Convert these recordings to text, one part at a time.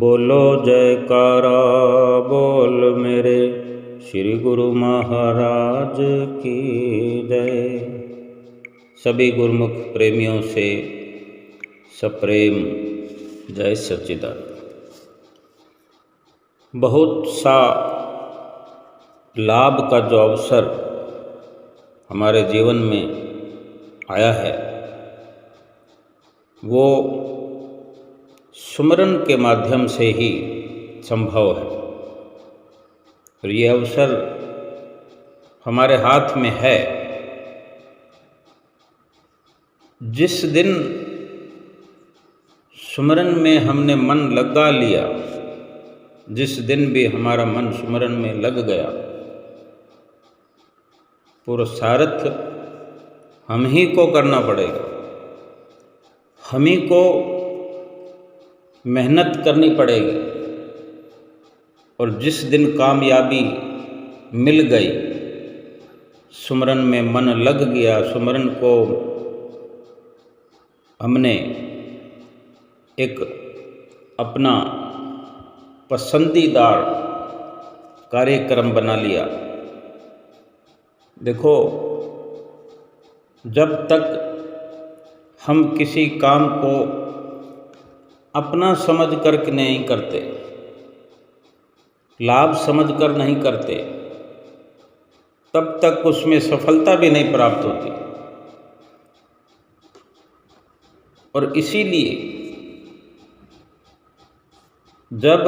बोलो जयकारा बोल मेरे श्री गुरु महाराज की जय। सभी गुरुमुख प्रेमियों से सप्रेम जय सच्चिदानंद। बहुत सा लाभ का जो अवसर हमारे जीवन में आया है वो सुमरन के माध्यम से ही संभव है। और ये अवसर हमारे हाथ में है। जिस दिन सुमरन में हमने मन लगा लिया, जिस दिन भी हमारा मन सुमरन में लग गया, पुरुषार्थ हम ही को करना पड़ेगा, हम ही को मेहनत करनी पड़ेगी। और जिस दिन कामयाबी मिल गई, सुमरन में मन लग गया, सुमरन को हमने एक अपना पसंदीदा कार्यक्रम बना लिया। देखो, जब तक हम किसी काम को अपना समझ कर नहीं करते, लाभ समझ कर नहीं करते, तब तक उसमें सफलता भी नहीं प्राप्त होती। और इसीलिए जब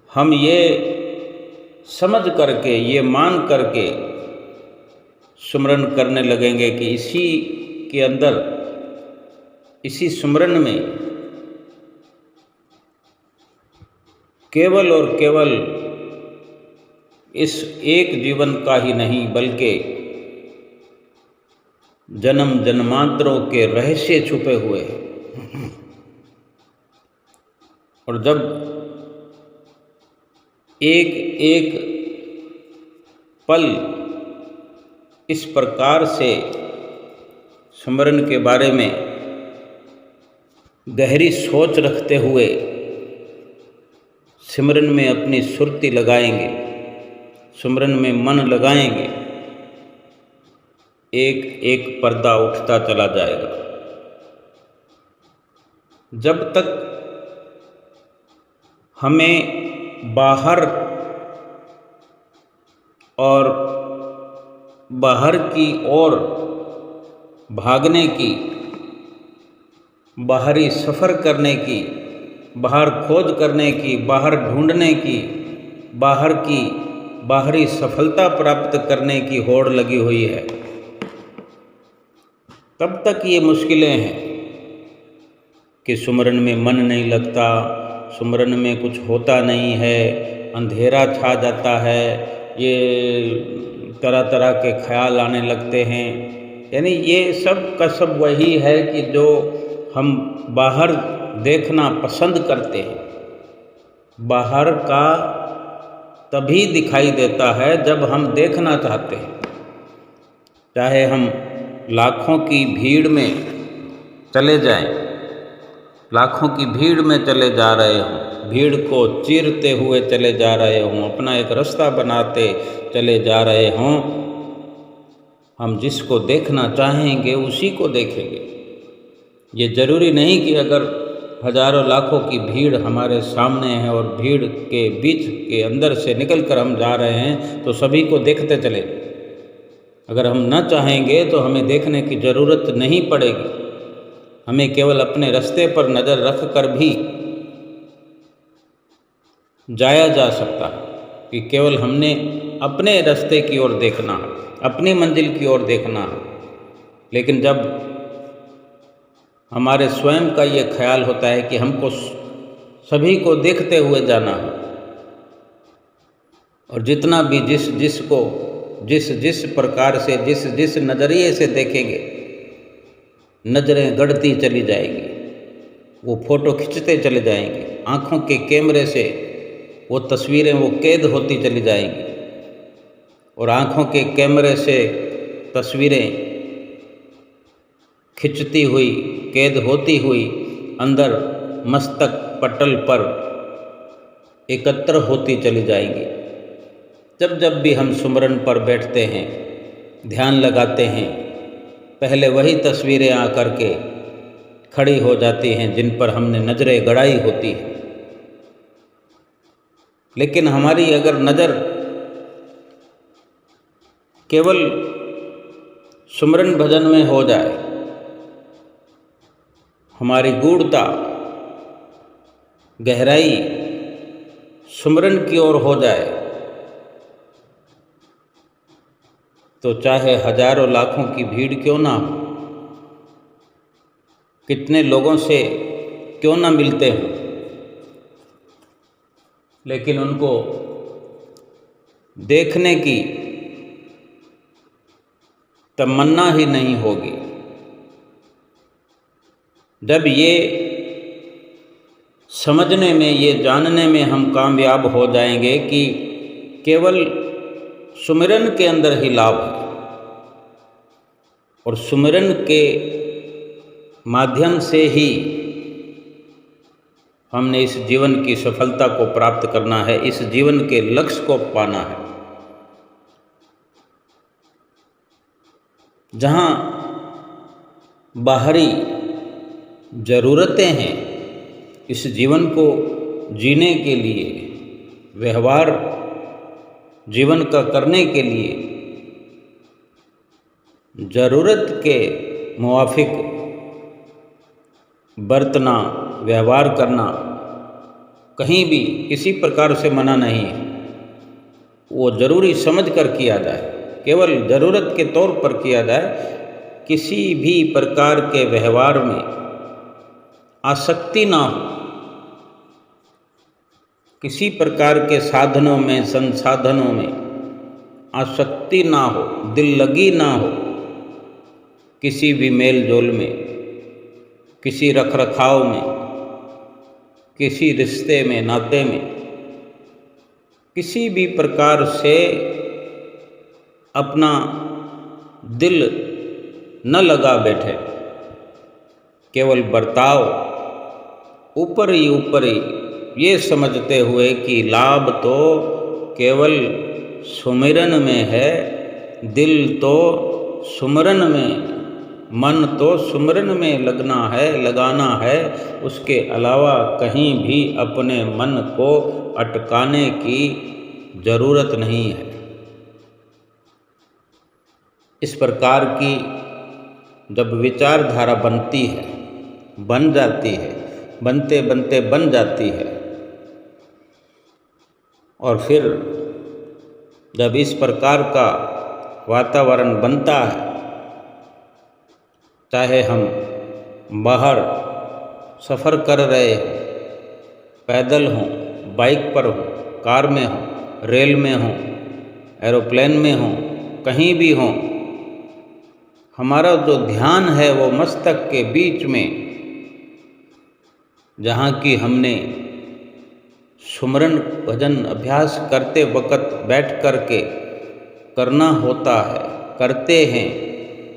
हम ये समझ करके, ये मान करके सुमरन करने लगेंगे कि इसी के अंदर, इसी सुमरन में केवल और केवल इस एक जीवन का ही नहीं बल्कि जन्म जन्मांतरों के रहस्य छुपे हुए हैं। और जब एक एक पल इस प्रकार से सुमरन के बारे में गहरी सोच रखते हुए सिमरन में अपनी सुरती लगाएंगे, सुमरन में मन लगाएंगे, एक एक पर्दा उठता चला जाएगा। जब तक हमें बाहर और बाहर की ओर भागने की, बाहरी सफ़र करने की, बाहर खोज करने की, बाहर ढूंढने की, बाहरी सफलता प्राप्त करने की होड़ लगी हुई है, तब तक ये मुश्किलें हैं कि सुमरन में मन नहीं लगता, सुमरन में कुछ होता नहीं है, अंधेरा छा जाता है, ये तरह तरह के ख्याल आने लगते हैं। यानी ये सब का सब वही है कि जो हम बाहर देखना पसंद करते हैं। बाहर का तभी दिखाई देता है जब हम देखना चाहते हैं। चाहे हम लाखों की भीड़ में चले जाएं, लाखों की भीड़ में चले जा रहे हों, भीड़ को चीरते हुए चले जा रहे हों, अपना एक रास्ता बनाते चले जा रहे हों, हम जिसको देखना चाहेंगे उसी को देखेंगे। ये ज़रूरी नहीं कि अगर हजारों लाखों की भीड़ हमारे सामने है और भीड़ के बीच के अंदर से निकलकर हम जा रहे हैं तो सभी को देखते चले। अगर हम न चाहेंगे तो हमें देखने की ज़रूरत नहीं पड़ेगी। हमें केवल अपने रास्ते पर नज़र रख कर भी जाया जा सकता है कि केवल हमने अपने रास्ते की ओर देखना है, अपनी मंजिल की ओर देखना है। लेकिन जब हमारे स्वयं का ये ख्याल होता है कि हमको सभी को देखते हुए जाना है, और जितना भी जिस प्रकार से जिस नज़रिए से देखेंगे, नज़रें गढ़ती चली जाएंगी, वो फ़ोटो खींचते चले जाएंगे, आँखों के कैमरे से वो तस्वीरें वो कैद होती चली जाएंगी, और आँखों के कैमरे से तस्वीरें खिंचती हुई, कैद होती हुई अंदर मस्तक पटल पर एकत्र होती चली जाएंगी। जब जब भी हम सुमरन पर बैठते हैं, ध्यान लगाते हैं, पहले वही तस्वीरें आकर के खड़ी हो जाती हैं जिन पर हमने नज़रें गड़ाई होती हैं। लेकिन हमारी अगर नज़र केवल सुमरन भजन में हो जाए, हमारी गूढ़ता, गहराई सुमरन की ओर हो जाए, तो चाहे हजारों लाखों की भीड़ क्यों ना हो, कितने लोगों से क्यों ना मिलते हों, लेकिन उनको देखने की तमन्ना ही नहीं होगी। जब ये समझने में, ये जानने में हम कामयाब हो जाएंगे कि केवल सुमिरन के अंदर ही लाभ है और सुमिरन के माध्यम से ही हमने इस जीवन की सफलता को प्राप्त करना है, इस जीवन के लक्ष्य को पाना है। जहाँ बाहरी ज़रूरतें हैं इस जीवन को जीने के लिए, व्यवहार जीवन का करने के लिए ज़रूरत के मुवाफिक बरतना, व्यवहार करना कहीं भी किसी प्रकार से मना नहीं है। वो ज़रूरी समझ कर किया जाए, केवल ज़रूरत के तौर पर किया जाए। किसी भी प्रकार के व्यवहार में आसक्ति ना हो, किसी प्रकार के साधनों में, संसाधनों में आसक्ति ना हो, दिल लगी ना हो, किसी भी मेल जोल में, किसी रख रखाव में, किसी रिश्ते में, नाते में, किसी भी प्रकार से अपना दिल न लगा बैठे। केवल बर्ताव ऊपर ही ये समझते हुए कि लाभ तो केवल सुमिरन में है, दिल तो सुमिरन में, मन तो सुमिरन में लगाना है। उसके अलावा कहीं भी अपने मन को अटकाने की ज़रूरत नहीं है। इस प्रकार की जब विचारधारा बनती है, बन जाती है, बनते बनते बन जाती है, और फिर जब इस प्रकार का वातावरण बनता है, चाहे हम बाहर सफ़र कर रहे हों, पैदल हों, बाइक पर हों, कार में हों, रेल में हों, एरोप्लेन में हों, कहीं भी हों, हमारा जो ध्यान है वो मस्तक के बीच में, जहाँ की हमने सुमरन भजन अभ्यास करते वक्त बैठ कर के करना होता है, करते हैं,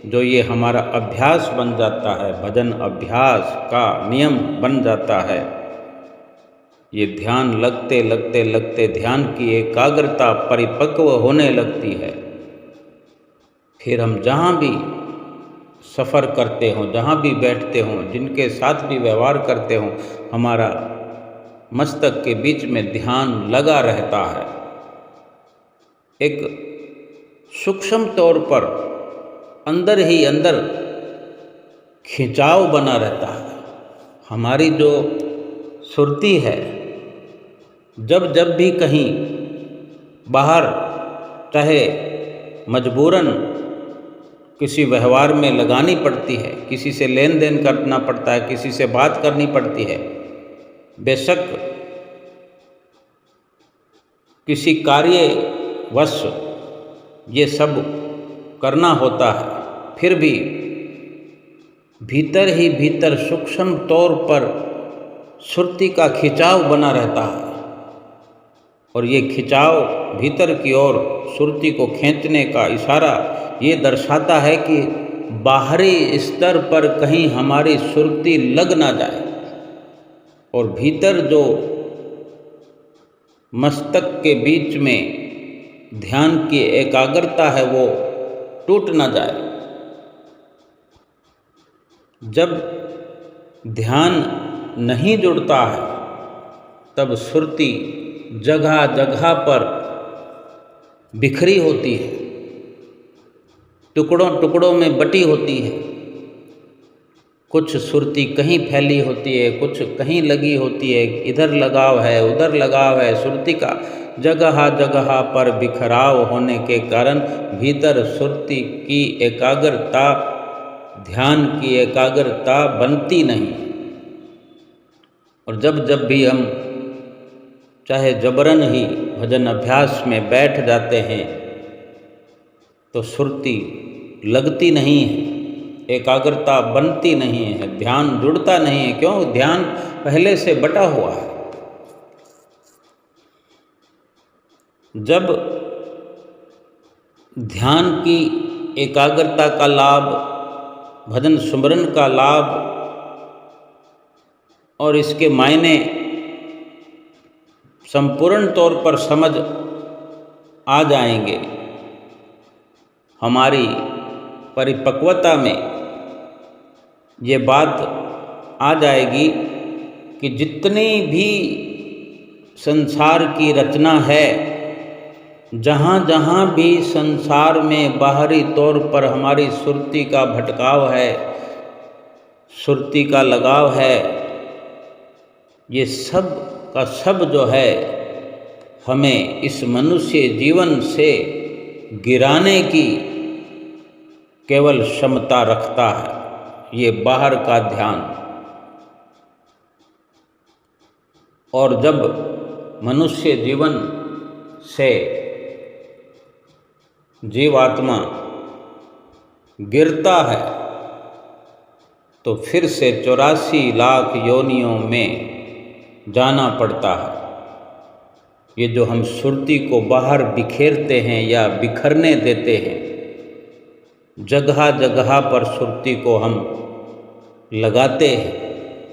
जो ये हमारा अभ्यास बन जाता है, भजन अभ्यास का नियम बन जाता है। ये ध्यान लगते लगते लगते ध्यान की एकाग्रता परिपक्व होने लगती है। फिर हम जहाँ भी सफ़र करते हों, जहाँ भी बैठते हों, जिनके साथ भी व्यवहार करते हों, हमारा मस्तक के बीच में ध्यान लगा रहता है। एक सूक्ष्म तौर पर अंदर ही अंदर खिंचाव बना रहता है। हमारी जो सुरती है, जब जब भी कहीं बाहर, चाहे मजबूरन किसी व्यवहार में लगानी पड़ती है, किसी से लेन देन करना पड़ता है, किसी से बात करनी पड़ती है, बेशक किसी कार्यवश ये सब करना होता है, फिर भी भीतर ही भीतर सूक्ष्म तौर पर सुरती का खिंचाव बना रहता है। और ये खिंचाव भीतर की ओर सुरती को खींचने का इशारा ये दर्शाता है कि बाहरी स्तर पर कहीं हमारी सुरती लग ना जाए। और भीतर जो मस्तक के बीच में ध्यान की एकाग्रता है वो टूट न जाए। जब ध्यान नहीं जुड़ता है तब सुरती जगह जगह पर बिखरी होती है, टुकड़ों टुकड़ों में बटी होती है। कुछ सुरती कहीं फैली होती है, कुछ कहीं लगी होती है, इधर लगाव है उधर लगाव है। सुरती का जगह जगह पर बिखराव होने के कारण भीतर सुरती की एकाग्रता, ध्यान की एकाग्रता बनती नहीं। और जब जब भी हम चाहे जबरन ही भजन अभ्यास में बैठ जाते हैं तो सुरती लगती नहीं है, एकाग्रता बनती नहीं है, ध्यान जुड़ता नहीं है। क्यों? ध्यान पहले से बटा हुआ है। जब ध्यान की एकाग्रता का लाभ, भजन सुमरन का लाभ और इसके मायने संपूर्ण तौर पर समझ आ जाएंगे, हमारी परिपक्वता में ये बात आ जाएगी कि जितनी भी संसार की रचना है, जहाँ जहाँ भी संसार में बाहरी तौर पर हमारी सुरती का भटकाव है, सुरती का लगाव है, ये सब का सब जो है हमें इस मनुष्य जीवन से गिराने की केवल क्षमता रखता है, ये बाहर का ध्यान। और जब मनुष्य जीवन से जीवात्मा गिरता है तो फिर से 84 लाख योनियों में जाना पड़ता है। ये जो हम सुरती को बाहर बिखेरते हैं या बिखरने देते हैं, जगह जगह पर सुरती को हम लगाते हैं,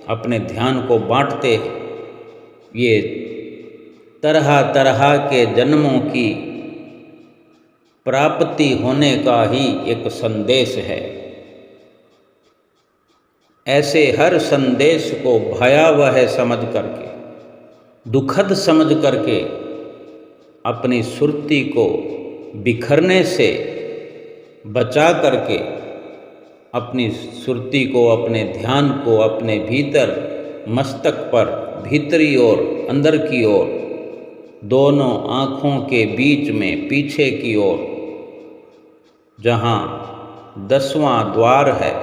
अपने ध्यान को बांटते हैं, ये तरह तरह के जन्मों की प्राप्ति होने का ही एक संदेश है। ऐसे हर संदेश को भयावह समझ करके, दुखद समझ करके अपनी सुरती को बिखरने से बचा करके, अपनी सुरती को, अपने ध्यान को अपने भीतर मस्तक पर, भीतरी ओर, अंदर की ओर, दोनों आँखों के बीच में पीछे की ओर, जहाँ 10वां द्वार है,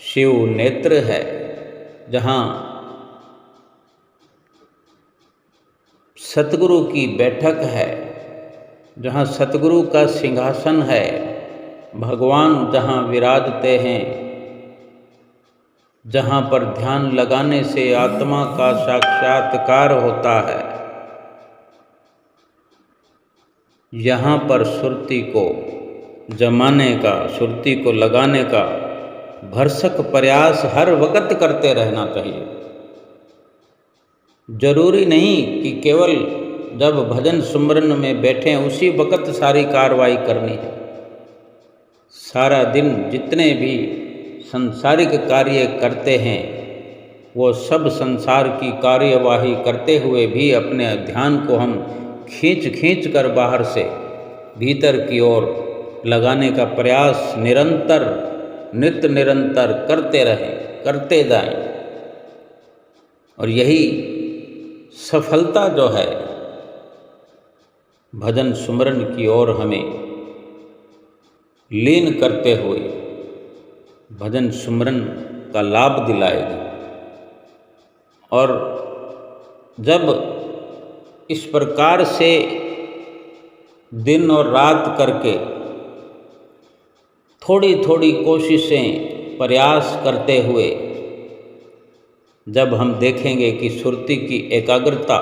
शिव नेत्र है, जहाँ सतगुरु की बैठक है, जहाँ सतगुरु का सिंहासन है, भगवान जहाँ विराजते हैं, जहाँ पर ध्यान लगाने से आत्मा का साक्षात्कार होता है, यहाँ पर सुरती को जमाने का, सुरती को लगाने का भरसक प्रयास हर वक्त करते रहना चाहिए। जरूरी नहीं कि केवल जब भजन सुमरन में बैठें उसी वक्त सारी कार्रवाई करनी है। सारा दिन जितने भी संसारिक कार्य करते हैं वो सब संसार की कार्यवाही करते हुए भी अपने ध्यान को हम खींच कर बाहर से भीतर की ओर लगाने का प्रयास निरंतर, नित्य निरंतर करते रहें, करते जाएं। और यही सफलता जो है भजन सुमरन की ओर हमें लीन करते हुए भजन सुमरन का लाभ दिलाएगी। और जब इस प्रकार से दिन और रात करके थोड़ी थोड़ी कोशिशें, प्रयास करते हुए जब हम देखेंगे कि सुरती की एकाग्रता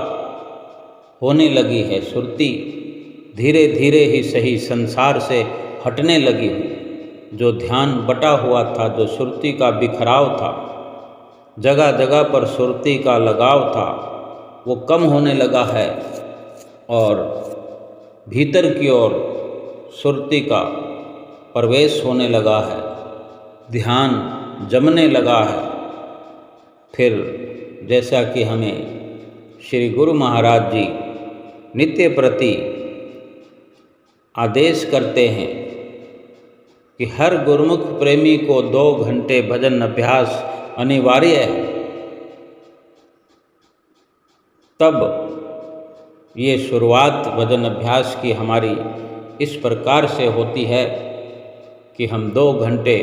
होने लगी है, सुरती धीरे धीरे ही सही संसार से हटने लगी, जो ध्यान बटा हुआ था, जो सुरती का बिखराव था, जगह जगह पर सुरती का लगाव था वो कम होने लगा है और भीतर की ओर सुरती का प्रवेश होने लगा है, ध्यान जमने लगा है। फिर जैसा कि हमें श्री गुरु महाराज जी नित्य प्रति आदेश करते हैं कि हर गुरुमुख प्रेमी को 2 घंटे भजन अभ्यास अनिवार्य है, तब ये शुरुआत भजन अभ्यास की हमारी इस प्रकार से होती है कि हम 2 घंटे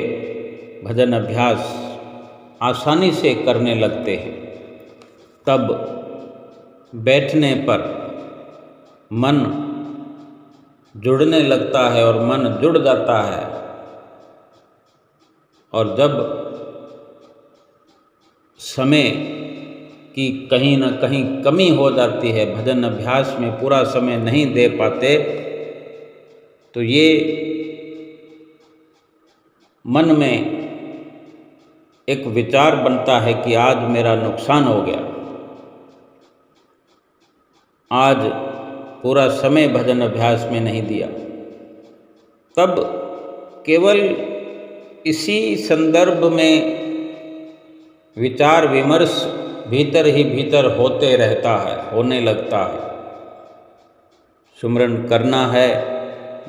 भजन अभ्यास आसानी से करने लगते हैं। तब बैठने पर मन जुड़ने लगता है और मन जुड़ जाता है, और जब समय की कहीं ना कहीं कमी हो जाती है, भजन अभ्यास में पूरा समय नहीं दे पाते, तो ये मन में एक विचार बनता है कि आज मेरा नुकसान हो गया, आज पूरा समय भजन अभ्यास में नहीं दिया। तब केवल इसी संदर्भ में विचार विमर्श भीतर ही भीतर होते रहता है, होने लगता है। सुमरन करना है,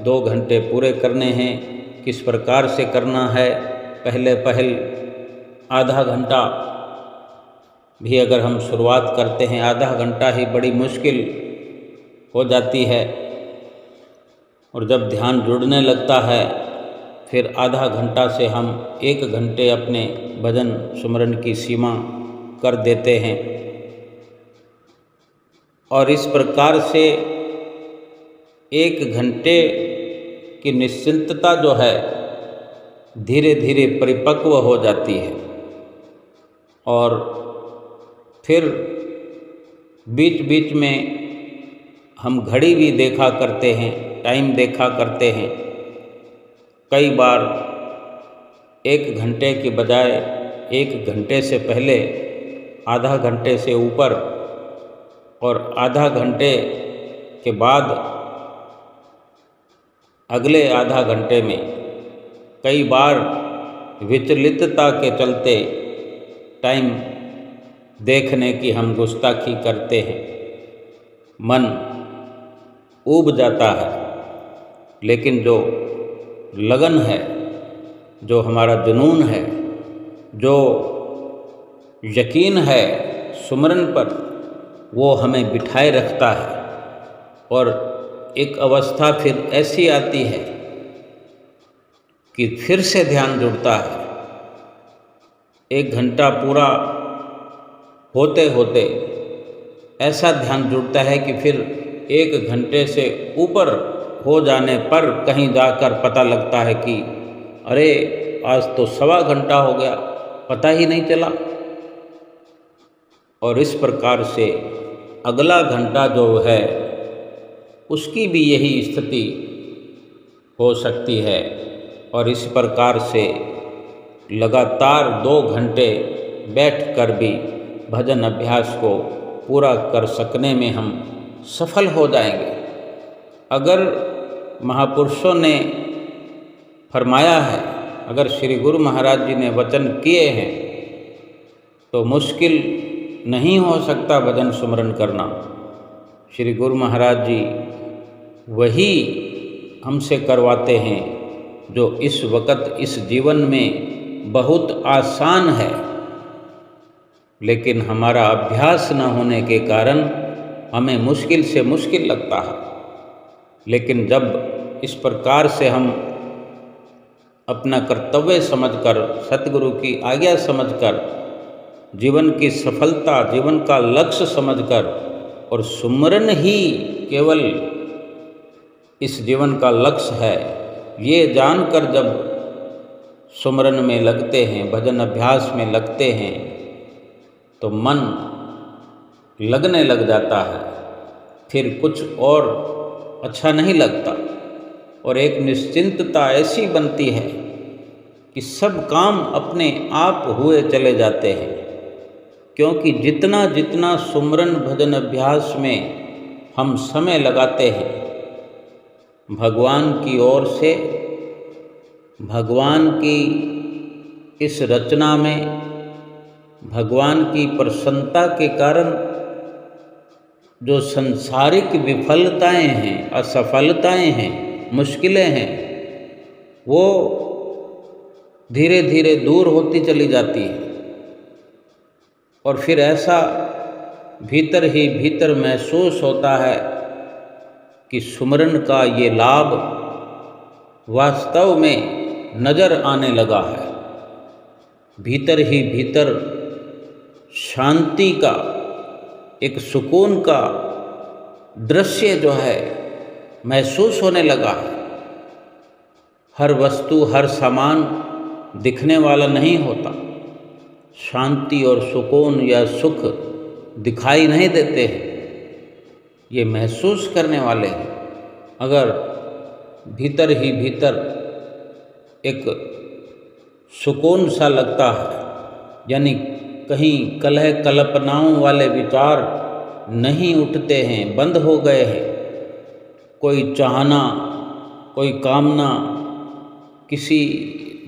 2 घंटे पूरे करने हैं, किस प्रकार से करना है। पहले आधा घंटा भी अगर हम शुरुआत करते हैं, आधा घंटा ही बड़ी मुश्किल हो जाती है, और जब ध्यान जुड़ने लगता है फिर आधा घंटा से हम 1 घंटे अपने भजन सुमरन की सीमा कर देते हैं। और इस प्रकार से 1 घंटे की निश्चिंतता जो है धीरे धीरे परिपक्व हो जाती है, और फिर बीच बीच में हम घड़ी भी देखा करते हैं, टाइम देखा करते हैं। कई बार 1 घंटे के बजाय 1 घंटे से पहले आधा घंटे से ऊपर और आधा घंटे के बाद अगले आधा घंटे में कई बार विचलितता के चलते टाइम देखने की हम गुस्ताखी करते हैं, मन ऊब जाता है। लेकिन जो लगन है, जो हमारा जुनून है, जो यकीन है सुमरन पर, वो हमें बिठाए रखता है। और एक अवस्था फिर ऐसी आती है कि फिर से ध्यान जुड़ता है। 1 घंटा पूरा होते होते ऐसा ध्यान जुड़ता है कि फिर 1 घंटे से ऊपर हो जाने पर कहीं जाकर पता लगता है कि अरे आज तो 1.25 घंटा हो गया, पता ही नहीं चला। और इस प्रकार से अगला घंटा जो है उसकी भी यही स्थिति हो सकती है। और इस प्रकार से लगातार 2 घंटे बैठकर भी भजन अभ्यास को पूरा कर सकने में हम सफल हो जाएंगे। अगर महापुरुषों ने फरमाया है, अगर श्री गुरु महाराज जी ने वचन किए हैं, तो मुश्किल नहीं हो सकता भजन सुमरन करना। श्री गुरु महाराज जी वही हमसे करवाते हैं जो इस वक़्त इस जीवन में बहुत आसान है, लेकिन हमारा अभ्यास न होने के कारण हमें मुश्किल से मुश्किल लगता है। लेकिन जब इस प्रकार से हम अपना कर्तव्य समझकर, सतगुरु की आज्ञा समझकर, जीवन की सफलता, जीवन का लक्ष्य समझकर, और सुमरन ही केवल इस जीवन का लक्ष्य है, ये जानकर जब सुमरन में लगते हैं, भजन अभ्यास में लगते हैं, तो मन लगने लग जाता है। फिर कुछ और अच्छा नहीं लगता, और एक निश्चिंतता ऐसी बनती है कि सब काम अपने आप हुए चले जाते हैं। क्योंकि जितना जितना सुमरन भजन अभ्यास में हम समय लगाते हैं, भगवान की ओर से, भगवान की इस रचना में, भगवान की प्रसन्नता के कारण जो संसारिक विफलताएं हैं, असफलताएं हैं, मुश्किलें हैं, वो धीरे धीरे दूर होती चली जाती है। और फिर ऐसा भीतर ही भीतर महसूस होता है कि सुमरन का ये लाभ वास्तव में नज़र आने लगा है। भीतर ही भीतर शांति का, एक सुकून का दृश्य जो है महसूस होने लगा है। हर वस्तु, हर सामान दिखने वाला नहीं होता। शांति और सुकून या सुख दिखाई नहीं देते हैं, ये महसूस करने वाले हैं। अगर भीतर ही भीतर एक सुकून सा लगता है, यानी कहीं कलह कल्पनाओं वाले विचार नहीं उठते हैं, बंद हो गए हैं। कोई चाहना, कोई कामना, किसी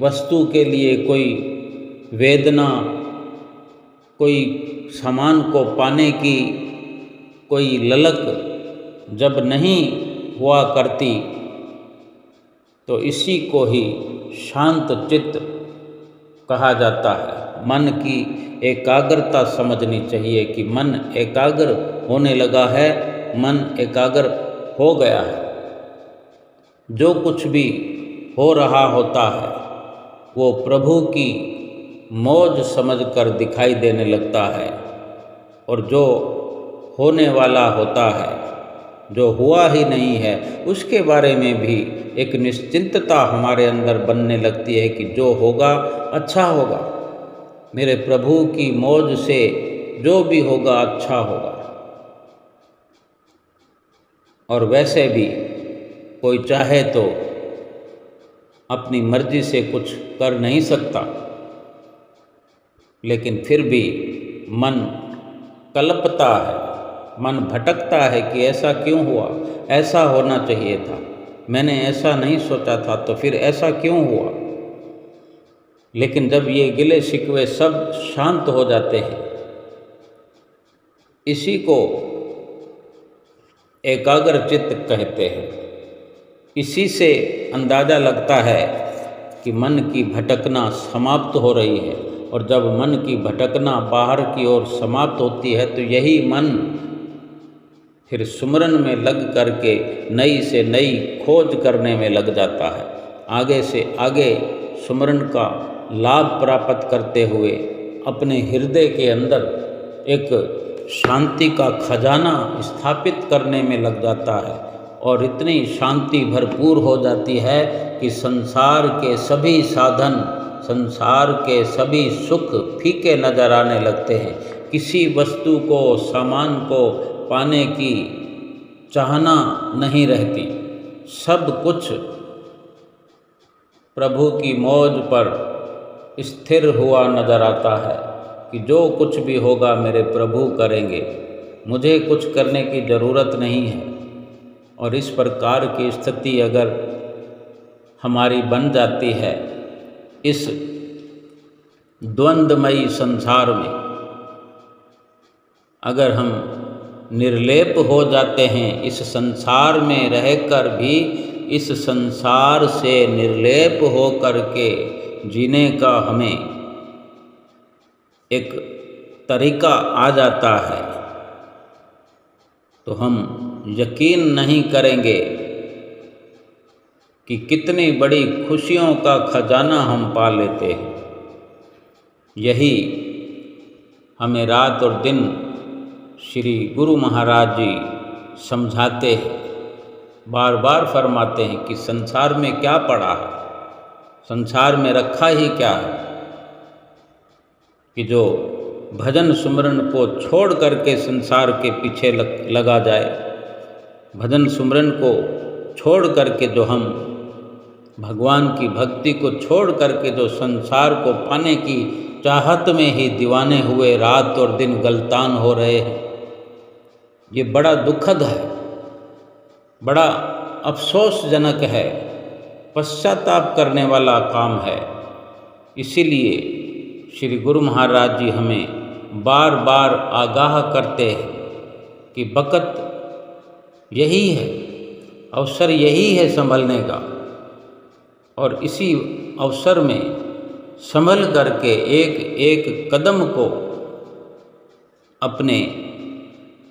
वस्तु के लिए कोई वेदना, कोई सामान को पाने की कोई ललक जब नहीं हुआ करती, तो इसी को ही शांत चित्त कहा जाता है। मन की एकाग्रता समझनी चाहिए कि मन एकाग्र होने लगा है, मन एकाग्र हो गया है। जो कुछ भी हो रहा होता है वो प्रभु की मौज समझकर दिखाई देने लगता है, और जो होने वाला होता है, जो हुआ ही नहीं है, उसके बारे में भी एक निश्चिंतता हमारे अंदर बनने लगती है कि जो होगा अच्छा होगा, मेरे प्रभु की मौज से जो भी होगा अच्छा होगा। और वैसे भी कोई चाहे तो अपनी मर्जी से कुछ कर नहीं सकता, लेकिन फिर भी मन कल्पता है, मन भटकता है कि ऐसा क्यों हुआ, ऐसा होना चाहिए था, मैंने ऐसा नहीं सोचा था, तो फिर ऐसा क्यों हुआ। लेकिन जब ये गिले शिकवे सब शांत हो जाते हैं, इसी को एकाग्र चित्त कहते हैं। इसी से अंदाज़ा लगता है कि मन की भटकना समाप्त हो रही है, और जब मन की भटकना बाहर की ओर समाप्त होती है तो यही मन फिर सुमरन में लग करके नई से नई खोज करने में लग जाता है। आगे से आगे सुमरन का लाभ प्राप्त करते हुए अपने हृदय के अंदर एक शांति का खजाना स्थापित करने में लग जाता है, और इतनी शांति भरपूर हो जाती है कि संसार के सभी साधन, संसार के सभी सुख फीके नजर आने लगते हैं। किसी वस्तु को, सामान को पाने की चाहना नहीं रहती। सब कुछ प्रभु की मौज पर स्थिर हुआ नजर आता है कि जो कुछ भी होगा मेरे प्रभु करेंगे, मुझे कुछ करने की ज़रूरत नहीं है। और इस प्रकार की स्थिति अगर हमारी बन जाती है इस द्वंद्वमयी संसार में, अगर हम निर्लेप हो जाते हैं, इस संसार में रहकर भी इस संसार से निर्लेप हो करके जीने का हमें एक तरीका आ जाता है, तो हम यकीन नहीं करेंगे कि कितनी बड़ी खुशियों का खजाना हम पा लेते हैं। यही हमें रात और दिन श्री गुरु महाराज जी समझाते हैं, बार बार फरमाते हैं कि संसार में क्या पड़ा है, संसार में रखा ही क्या है कि जो भजन सुमरन को छोड़ करके संसार के पीछे लगा जाए। भजन सुमरन को छोड़ करके जो हम भगवान की भक्ति को छोड़ करके जो संसार को पाने की चाहत में ही दीवाने हुए रात और दिन गलतान हो रहे हैं। ये बड़ा दुखद है, बड़ा अफसोसजनक है, पश्चाताप करने वाला काम है। इसीलिए श्री गुरु महाराज जी हमें बार बार आगाह करते हैं कि वक़्त यही है, अवसर यही है संभलने का, और इसी अवसर में संभल करके एक एक कदम को अपने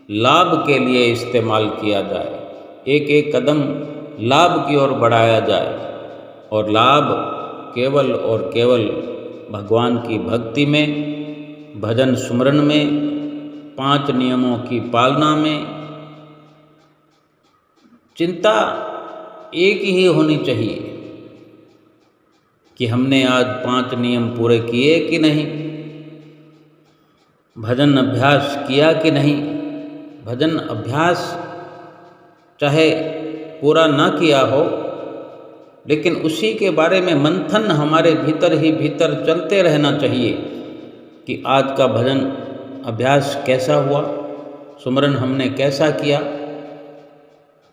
लाभ के लिए इस्तेमाल किया जाए, एक एक कदम लाभ की ओर बढ़ाया जाए, और लाभ केवल और केवल भगवान की भक्ति में, भजन सुमरन में, 5 नियमों की पालना में। चिंता एक ही होनी चाहिए कि हमने आज 5 नियम पूरे किए कि नहीं, भजन अभ्यास किया कि नहीं। भजन अभ्यास चाहे पूरा ना किया हो, लेकिन उसी के बारे में मंथन हमारे भीतर ही भीतर चलते रहना चाहिए कि आज का भजन अभ्यास कैसा हुआ, सुमरन हमने कैसा किया,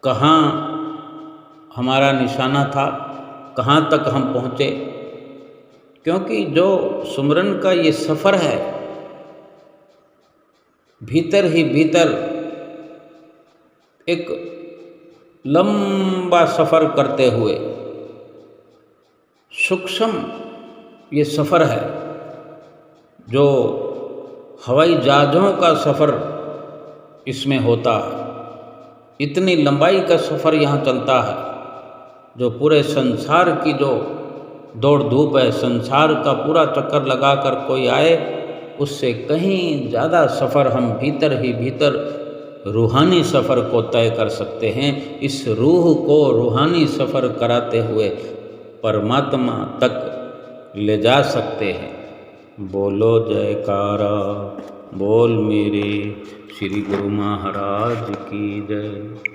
कहाँ हमारा निशाना था, कहाँ तक हम पहुँचे। क्योंकि जो सुमरन का ये सफ़र है, भीतर ही भीतर एक लंबा सफ़र करते हुए सूक्ष्म ये सफ़र है, जो हवाई जहाज़ों का सफ़र इसमें होता है। इतनी लंबाई का सफ़र यहाँ चलता है, जो पूरे संसार की जो दौड़ धूप है, संसार का पूरा चक्कर लगाकर कोई आए, उससे कहीं ज़्यादा सफ़र हम भीतर ही भीतर रूहानी सफ़र को तय कर सकते हैं। इस रूह को रूहानी सफ़र कराते हुए परमात्मा तक ले जा सकते हैं। बोलो जयकारा, बोल मेरे श्री गुरु महाराज की जय।